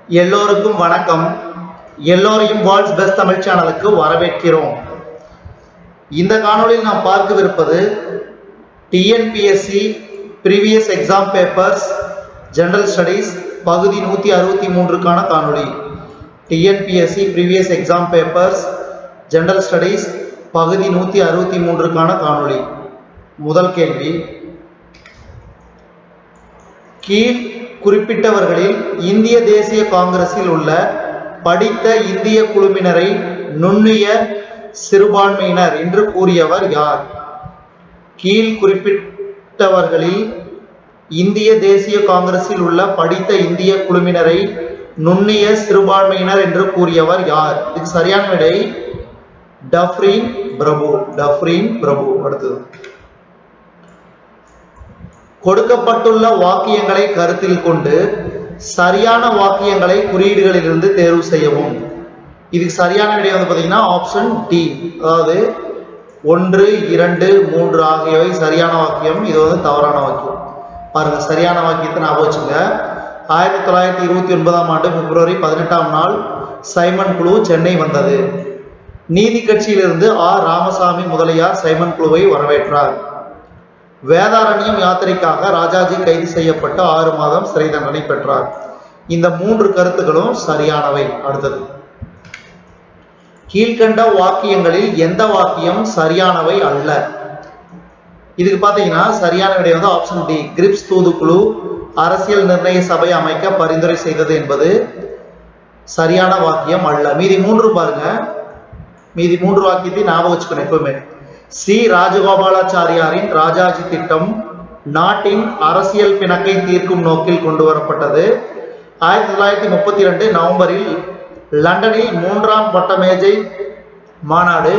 எல்லோருக்கும் வணக்கம். எல்லோரையும் வேர்ல்ட்ஸ் பெஸ்ட் தமிழ் சேனலுக்கு வரவேற்கிறோம். இந்த காணொளியில் நாம் பார்க்கவிருப்பது TNPSC previous exam papers general studies பகுதி 163க்கான காணொளி. TNPSC previous exam papers general studies பகுதி 163க்கான காணொளி. முதல் கேள்வி, கீழ் குறிப்பிட்டவர்களில் இந்திய தேசிய காங்கிரஸில் உள்ள படித்த இந்திய குழுவினரை நுண்ணிய சிறுபான்மையினர் என்று கூறியவர் யார்? கீழ் குறிப்பிட்டவர்களில் இந்திய தேசிய காங்கிரஸில் உள்ள படித்த இந்திய குழுவினரை நுண்ணிய சிறுபான்மையினர் என்று கூறியவர் யார்? இதுக்கு சரியான விடை டஃப்ரீன் பிரபு. அடுத்தது, கொடுக்கப்பட்டுள்ள வாக்கியங்களை கருத்தில் கொண்டு சரியான வாக்கியங்களை குறியீடுகளிலிருந்து தேர்வு செய்யவும். இதுக்கு சரியான விடை பார்த்தீங்கன்னா ஆப்ஷன் டி, அதாவது 1, 2, 3 ஆகியவை சரியான வாக்கியம். இது தவறான வாக்கியம். பாருங்க, சரியான வாக்கியத்தை ஞாபகம் வச்சுங்க. 1929ஆம் ஆண்டு பிப்ரவரி 18ஆம் நாள் சைமன் குழு சென்னை வந்தது. நீதி கட்சியிலிருந்து ஆர் ராமசாமி முதலியார் சைமன் குழுவை வரவேற்றார். வேதாரண்யம் யாத்திரைக்காக ராஜாஜி கைது செய்யப்பட்டு 6 மாதம் சிறை தண்டனை பெற்றார். இந்த 3 கருத்துக்களும் சரியானவை. அடுத்தது, கீழ்கண்ட வாக்கியங்களில் எந்த வாக்கியம் சரியானவை அல்ல? இதுக்கு பாத்தீங்கன்னா சரியான விடை ஆப்ஷன் டி, கிரிப்ஸ் தூதுக்குழு அரசியல் நிர்ணய சபை அமைக்க பரிந்துரை செய்தது என்பது சரியான வாக்கியம் அல்ல. மீதி 3 பாருங்க, மீதி 3 வாக்கியத்தை ஞாபகம் வச்சுக்கணும் எப்பவுமே. சி ராஜகோபாலாச்சாரியாரின் ராஜாஜி திட்டம் நாட்டின் அரசியல் பிணக்கை தீர்க்கும் நோக்கில் கொண்டு வரப்பட்டது. 1932 நவம்பரில் லண்டனில் 3ஆம் வட்டமேஜை மாநாடு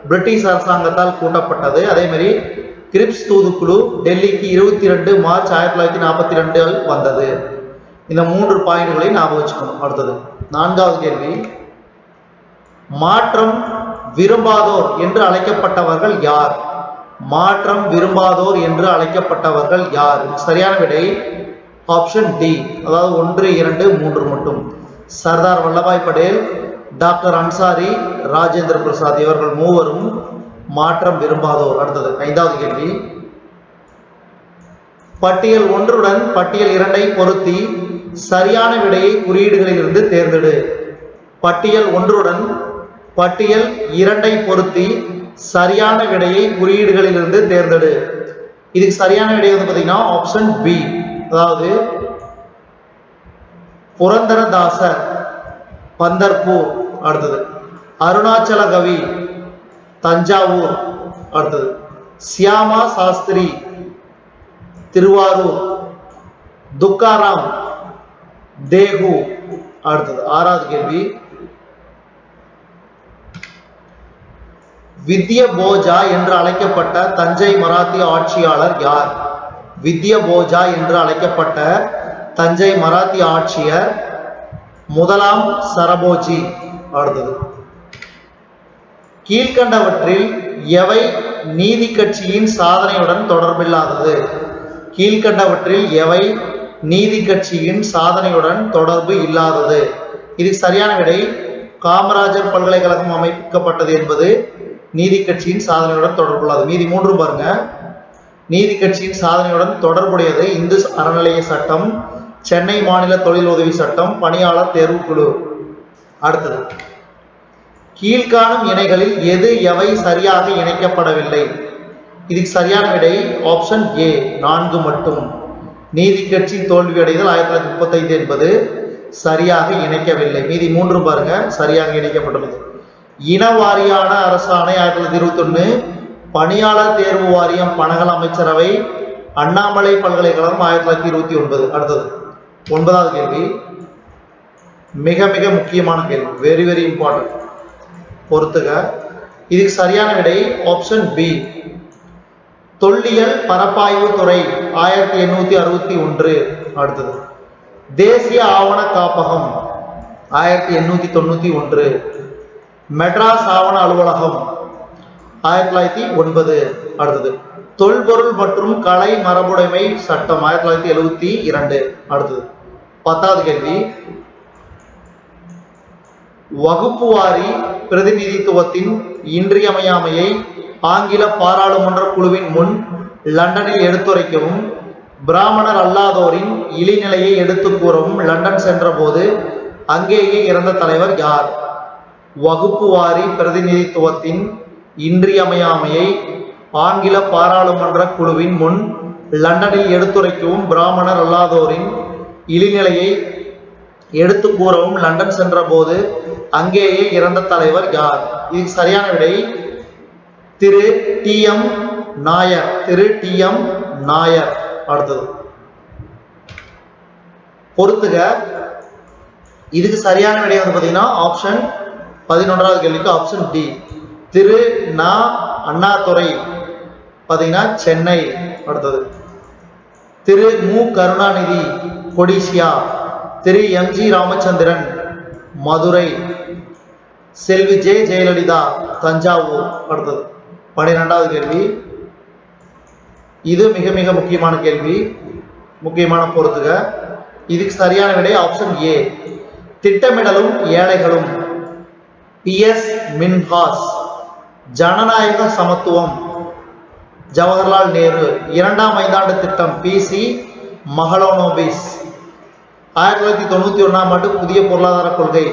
பிரிட்டிஷ் அரசாங்கத்தால் கூட்டப்பட்டது. அதே மாதிரி கிரிப்ஸ் தூதுக்குழு டெல்லிக்கு 22 மார்ச் 1942 வந்தது. இந்த 3 பாயிண்ட்களை ஞாபகம் வச்சுக்கணும். அடுத்தது, 4வது கேள்வி, மாற்றம் விரும்பாதோர் என்று அழைக்கப்பட்டவர்கள் யார்? மாற்றம் விரும்பாதோர் என்று அழைக்கப்பட்டவர்கள் யார்? சரியான விடை ஆப்ஷன் டி, அதாவது 1, 2, 3 மட்டும். சர்தார் வல்லபாய் படேல், டாக்டர் அன்சாரி, ராஜேந்திர பிரசாத் இவர்கள் மூவரும் மாற்றம் விரும்பாதோர். அடுத்தது, 5வது கேள்வி, பட்டியல் 1 பட்டியல் 2 பொருத்தி சரியான விடையை குறியீடுகளில் இருந்து தேர்ந்தெடு. பட்டியல் 1 பட்டியல் 2 பொருத்தி சரியான விடையை குறியீடுகளில் இருந்து தேர்ந்தெடு. இதுக்கு சரியான விடை பார்த்தீங்கன்னா ஆப்ஷன் பி, அதாவது புரந்தரதாசர் பந்தர்பூர். அடுத்தது, அருணாச்சல கவி தஞ்சாவூர். அடுத்தது, சியாமா சாஸ்திரி திருவாரூர், துக்காராம் தேகு. அடுத்தது, 6வது கேள்வி, வித்ய போஜா என்று அழைக்கப்பட்ட தஞ்சை மராத்திய ஆட்சியாளர் யார்? வித்ய போஜா என்று அழைக்கப்பட்ட தஞ்சை மராத்திய ஆட்சியர் முதலாம் சரபோஜி. அடுத்தது, கீழ்கண்டவற்றில் எவை நீதி கட்சியின் சாதனையுடன் தொடர்பில்லாதது? கீழ்கண்டவற்றில் எவை நீதி கட்சியின் சாதனையுடன் தொடர்பு இல்லாதது? இதுக்கு சரியான விடை காமராஜர் பல்கலைக்கழகம் அமைக்கப்பட்டது என்பது நீதி கட்சியின் சாதனையுடன் தொடர்புள்ளது. மீதி 3 பாருங்க, நீதி கட்சியின் சாதனையுடன் தொடர்புடையது இந்து அறநிலைய சட்டம், சென்னை மாநில தொழில் உதவி சட்டம், பணியாளர் தேர்வு குழு. அடுத்தது, கீழ்காணும் இணைகளில் எது எவை சரியாக இணைக்கப்படவில்லை? இதுக்கு சரியான விடை ஆப்ஷன் ஏ, 4 மட்டும். நீதி கட்சி தோல்வியடைதல் 1935 என்பது சரியாக இணைக்கவில்லை. மீதி 3 பாருங்க, சரியாக இணைக்கப்பட்டுள்ளது. இனவாரியான அரசாணை 1921, பணியாளர் தேர்வு வாரியம் பனகல் அமைச்சரவை, அண்ணாமலை பல்கலைக்கழகம் 1929. அடுத்தது, 9வது கேள்வி, மிக மிக முக்கியமான கேள்வி, வெரி வெரி இம்பார்ட்டன்ட், பொறுத்துக. இதுக்கு சரியான விடை ஆப்ஷன் பி, தொல்லியல் பரப்பாய்வு துறை 1861. அடுத்தது, தேசிய ஆவண காப்பகம் 1891, மெட்ராஸ் ஆவண அலுவலகம் 1909. அடுத்தது, தொல்பொருள் மற்றும் கலை மரபுடைமை சட்டம் 1972. அடுத்தது 10வது கேள்வி, வகுப்புவாரி பிரதிநிதித்துவத்தின் இன்றியமையாமையை ஆங்கில பாராளுமன்ற குழுவின் முன் லண்டனில் எடுத்துரைக்கவும் பிராமணர் அல்லாதோரின் இழிநிலையை எடுத்து கூறவும் லண்டன் சென்றபோது அங்கேயே இறந்த தலைவர் யார்? வகுப்புவாரி பிரதிநிதித்துவத்தின் இன்றியமையாமையை ஆங்கில பாராளுமன்ற குழுவின் முன் லண்டனில் எடுத்துரைக்கவும் பிராமணர் அல்லாதோரின் இழிநிலையை எடுத்து கூறவும் லண்டன் சென்ற போது அங்கேயே இறந்த தலைவர் யார்? இதுக்கு சரியான விடை திரு டி.எம். நாயர். திரு டி.எம். நாயர். அடுத்தது பொறுத்துக. இதுக்கு சரியான விடை வந்து பாத்தீங்கன்னா ஆப்ஷன் 11வது கேள்விக்கு ஆப்ஷன் டி. திரு நா. அண்ணாதுரை பாத்தீங்கன்னா சென்னை. அடுத்தது திரு மு. கருணாநிதி கொடிசியா. திரு எம்.ஜி. ராமச்சந்திரன் மதுரை. செல்வி ஜெ. ஜெயலலிதா தஞ்சாவூர். அடுத்தது 12வது கேள்வி. இது மிக மிக முக்கியமான கேள்வி, முக்கியமான பொறுத்துக. இதுக்கு சரியான விடை ஆப்ஷன் ஏ. திட்டமிடலும் ஏழைகளும் பி.எஸ். மின்ஹாஸ். ஜனநாயக சமத்துவம் ஜவஹர்லால் நேரு. 2ஆம் ஐந்தாண்டு திட்டம் பி.சி. மஹலனோபிஸ். 1991ஆம் ஆண்டு புதிய பொருளாதார கொள்கை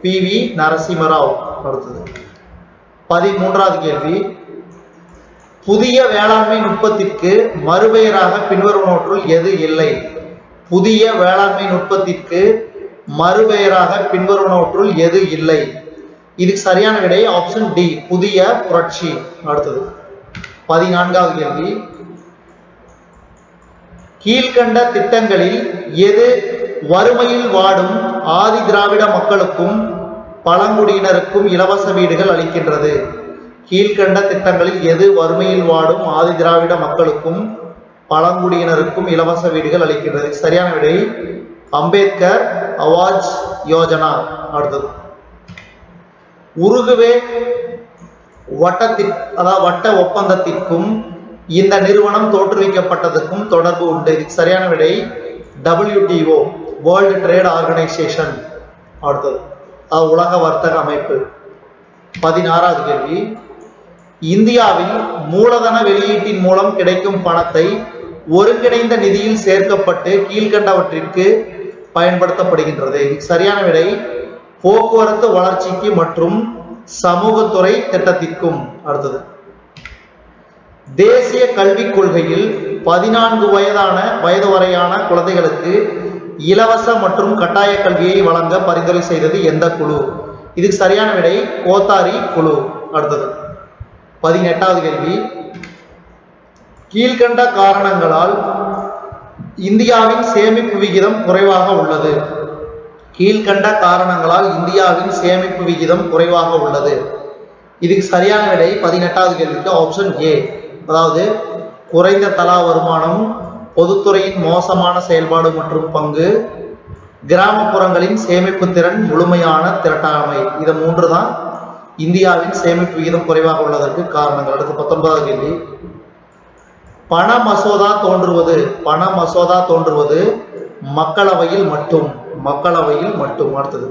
பி.வி. நரசிம்மராவ். அடுத்தது 13வது கேள்வி. புதிய வேளாண்மை நுட்பத்திற்கு மறுபெயராக பின்வருவனவற்றுள் எது இல்லை? புதிய வேளாண்மை நுட்பத்திற்கு மறுபெயராக பின்வருவனவற்றுள் எது இல்லை? இதுக்கு சரியான விடை ஆப்ஷன் டி. புதிய புரட்சி. அடுத்தது 14வது கேள்வி. கீழ்கண்ட திட்டங்களில் எது வறுமையில் வாடும் ஆதி திராவிட மக்களுக்கும் பழங்குடியினருக்கும் இலவச வீடுகள் அளிக்கின்றது? கீழ்கண்ட திட்டங்களில் எது வறுமையில் வாடும் ஆதி திராவிட மக்களுக்கும் பழங்குடியினருக்கும் இலவச வீடுகள் அளிக்கின்றது? சரியான விடை அம்பேத்கர் அவாஜ் யோஜனா. அடுத்தது உருகுவே வட்ட ஒப்பந்தத்திற்கும் இந்த நிறுவனம் தோற்றுவிக்கப்பட்டதற்கும் தொடர்பு உண்டு. இதுக்கு சரியான விடை WTO வேர்ல்டு ட்ரேட் ஆர்கனைசேஷன். அடுத்தது உலக வர்த்தக அமைப்பு. 16வது கேள்வி. இந்தியாவில் மூலதன வெளியீட்டின் மூலம் கிடைக்கும் பணத்தை ஒருங்கிணைந்த நிதியில் சேர்க்கப்பட்டு கீழ்கண்டவற்றிற்கு பயன்படுத்தப்படுகின்றது. இதுக்கு சரியான விடை போக்குவரத்து வளர்ச்சிக்கு மற்றும் சமூகத்துறை திட்டத்திற்கும். அடுத்தது தேசிய கல்விக் கொள்கையில் 14 வயது வரையான குழந்தைகளுக்கு இலவச மற்றும் கட்டாய கல்வியை வழங்க பரிந்துரை செய்தது எந்த குழு? இதுக்கு சரியான விடை கோத்தாரி குழு. அடுத்தது 18வது கேள்வி. கீழ்கண்ட காரணங்களால் இந்தியாவின் சேமிப்பு விகிதம் குறைவாக உள்ளது. கீழ்கண்ட காரணங்களால் இந்தியாவின் சேமிப்பு விகிதம் குறைவாக உள்ளது. இதுக்கு சரியான விடை 18வது கேள்விக்கு ஆப்ஷன் ஏ. அதாவது குறைந்த தலா வருமானம், பொதுத்துறையின் மோசமான செயல்பாடு மற்றும் பங்கு, கிராமப்புறங்களின் சேமிப்பு திறன், முழுமையான திரட்டாமை. இது 3 தான் இந்தியாவின் சேமிப்பு விகிதம் குறைவாக உள்ளதற்கு காரணங்கள். அடுத்து 19வது கேள்வி. பண மசோதா தோன்றுவது மக்களவையில் மட்டும். அடுத்தது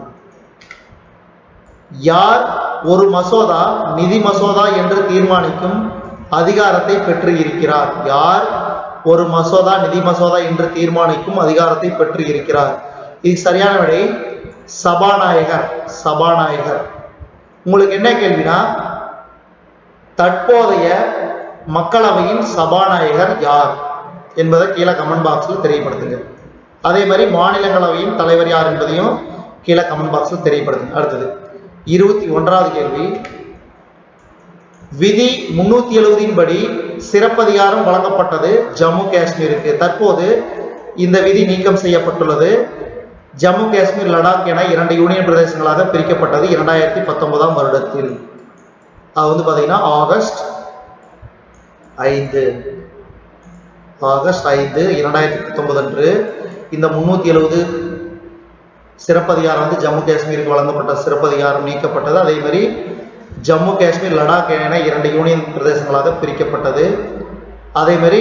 யார் ஒரு மசோதா நிதி மசோதா என்று தீர்மானிக்கும் அதிகாரத்தை பெற்று இருக்கிறார்? யார் ஒரு மசோதா நிதி மசோதா என்று தீர்மானிக்கும் அதிகாரத்தை பெற்று இருக்கிறார்? இது சரியான விடை சபாநாயகர். உங்களுக்கு என்ன கேள்வினா, தற்போதைய மக்களவையின் சபாநாயகர் யார் என்பதை கீழே கமெண்ட் பாக்ஸில் தெரியப்படுத்துங்க. அதே மாதிரி மாநிலங்களவையின் தலைவர் யார் என்பதையும் கீழே கமெண்ட் பாக்ஸில் தெரியப்படுத்துங்க. அடுத்தது 21வது கேள்வி. விதி 370 படி சிறப்பதிகாரம் வழங்கப்பட்டது ஜம்மு காஷ்மீருக்கு. தற்போது இந்த விதி நீக்கம் செய்யப்பட்டுள்ளது. ஜம்மு காஷ்மீர், லடாக் என 2 யூனியன் பிரதேசங்களாக பிரிக்கப்பட்டது 2019ஆம் வருடத்தில். அது வந்து பாத்தீங்கன்னா ஆகஸ்ட் 5 2019 அன்று இந்த 370 சிறப்பதிகாரம் வந்து ஜம்மு காஷ்மீருக்கு வழங்கப்பட்ட சிறப்பதிகாரம் நீக்கப்பட்டது. அதே மாதிரி ஜம்மு காஷ்மீர், லடாக் என 2 யூனியன் பிரதேசங்களாக பிரிக்கப்பட்டது. அதே மாதிரி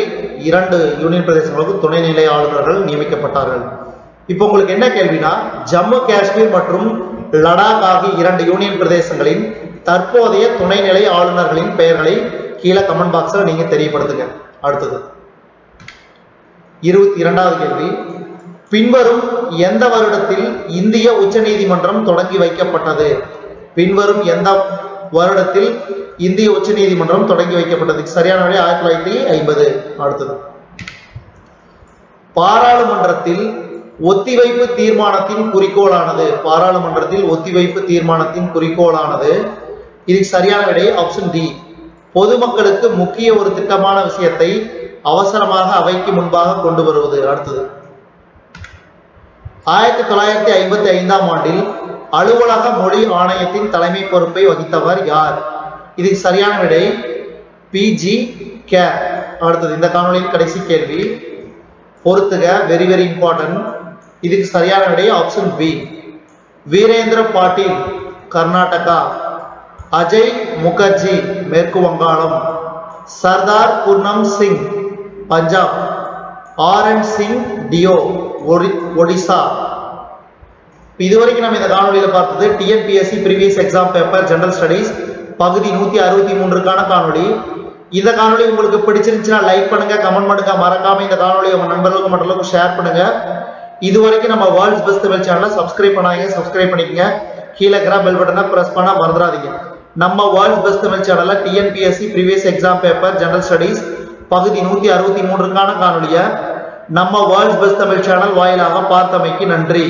2 யூனியன் பிரதேசங்களுக்கு துணைநிலை ஆளுநர்கள் நியமிக்கப்பட்டார்கள். இப்போ உங்களுக்கு என்ன கேள்வினா, ஜம்மு காஷ்மீர் மற்றும் லடாக் ஆகிய 2 யூனியன் பிரதேசங்களின் தற்போதைய துணைநிலை ஆளுநர்களின் பெயர்களை கீழே கமெண்ட் பாக்ஸ்ல நீங்க தெரியப்படுத்துங்க. அடுத்தது 22வது கேள்வி. பின்வரும் எந்த வருடத்தில் இந்திய உச்சநீதிமன்றம் தொடங்கி வைக்கப்பட்டது? பின்வரும் எந்த வருடத்தில் இந்திய உச்சநீதிமன்றம் தொடங்கி வைக்கப்பட்டது? சரியான விடை 1950. அடுத்தது பாராளுமன்றத்தில் ஒத்திவைப்பு தீர்மானத்தின் குறிக்கோளானது. பாராளுமன்றத்தில் ஒத்திவைப்பு தீர்மானத்தின் குறிக்கோளானது. இதுக்கு சரியான விடை ஆப்ஷன் டி. பொதுமக்களுக்கு முக்கிய ஒரு திட்டமான விஷயத்தை அவசரமாக அவைக்கு முன்பாக கொண்டு வருவது. அடுத்தது 1955ஆம் ஆண்டில் அலுவலக மொழி ஆணையத்தின் தலைமை பொறுப்பை வகித்தவர் யார்? இதுக்கு சரியான விடை PG கேர். அடுத்தது இந்த காணொலியின் கடைசி கேள்வி பொறுத்துக, வெரி வெரி இம்பார்ட்டன்ட். இதுக்கு சரியான விடை ஆப்ஷன் பி. வீரேந்திர பாட்டீல் கர்நாடகா, அஜய் முகர்ஜி மேற்கு வங்காளம், சர்தார் பூர்ணம் சிங் பஞ்சாப், RN சிங் டியோ ஒடிசா. இதுவரைக்கும் நம்ம இந்த காணொலியில பார்த்தது TNPSC previous exam paper general studies பகுதி 163க்கான காணொலி. இந்த காணொலி உங்களுக்கு பிடிச்சிருந்துச்சுன்னா லைக் பண்ணுங்க, கமெண்ட் பண்ணுங்க, மறக்காம இந்த காணொலியை உங்க நண்பர்களுக்கு மற்றவங்களுக்கு ஷேர் பண்ணுங்க. இதுவரைக்கும் நம்ம வேர்ல்ட்ஸ் பெஸ்ட் தமிழ் சேனலை சப்ஸ்கிரைப் பண்ணாதீங்க, சப்ஸ்கிரைப் பண்ணிக்கங்க. கீழே இருக்கிற பெல் பட்டனை பிரஸ் பண்ண மறந்துடாதீங்க. நம்ம வேர்ல்ட்ஸ் பெஸ்ட் தமிழ் சேனல்ல TNPSC previous exam paper general studies பகுதி 163க்கான காணொலியை நம்ம வேர்ல்ட்ஸ் பெஸ்ட் தமிழ் சேனல் வாயிலாக பார்த்தமைக்கு நன்றி.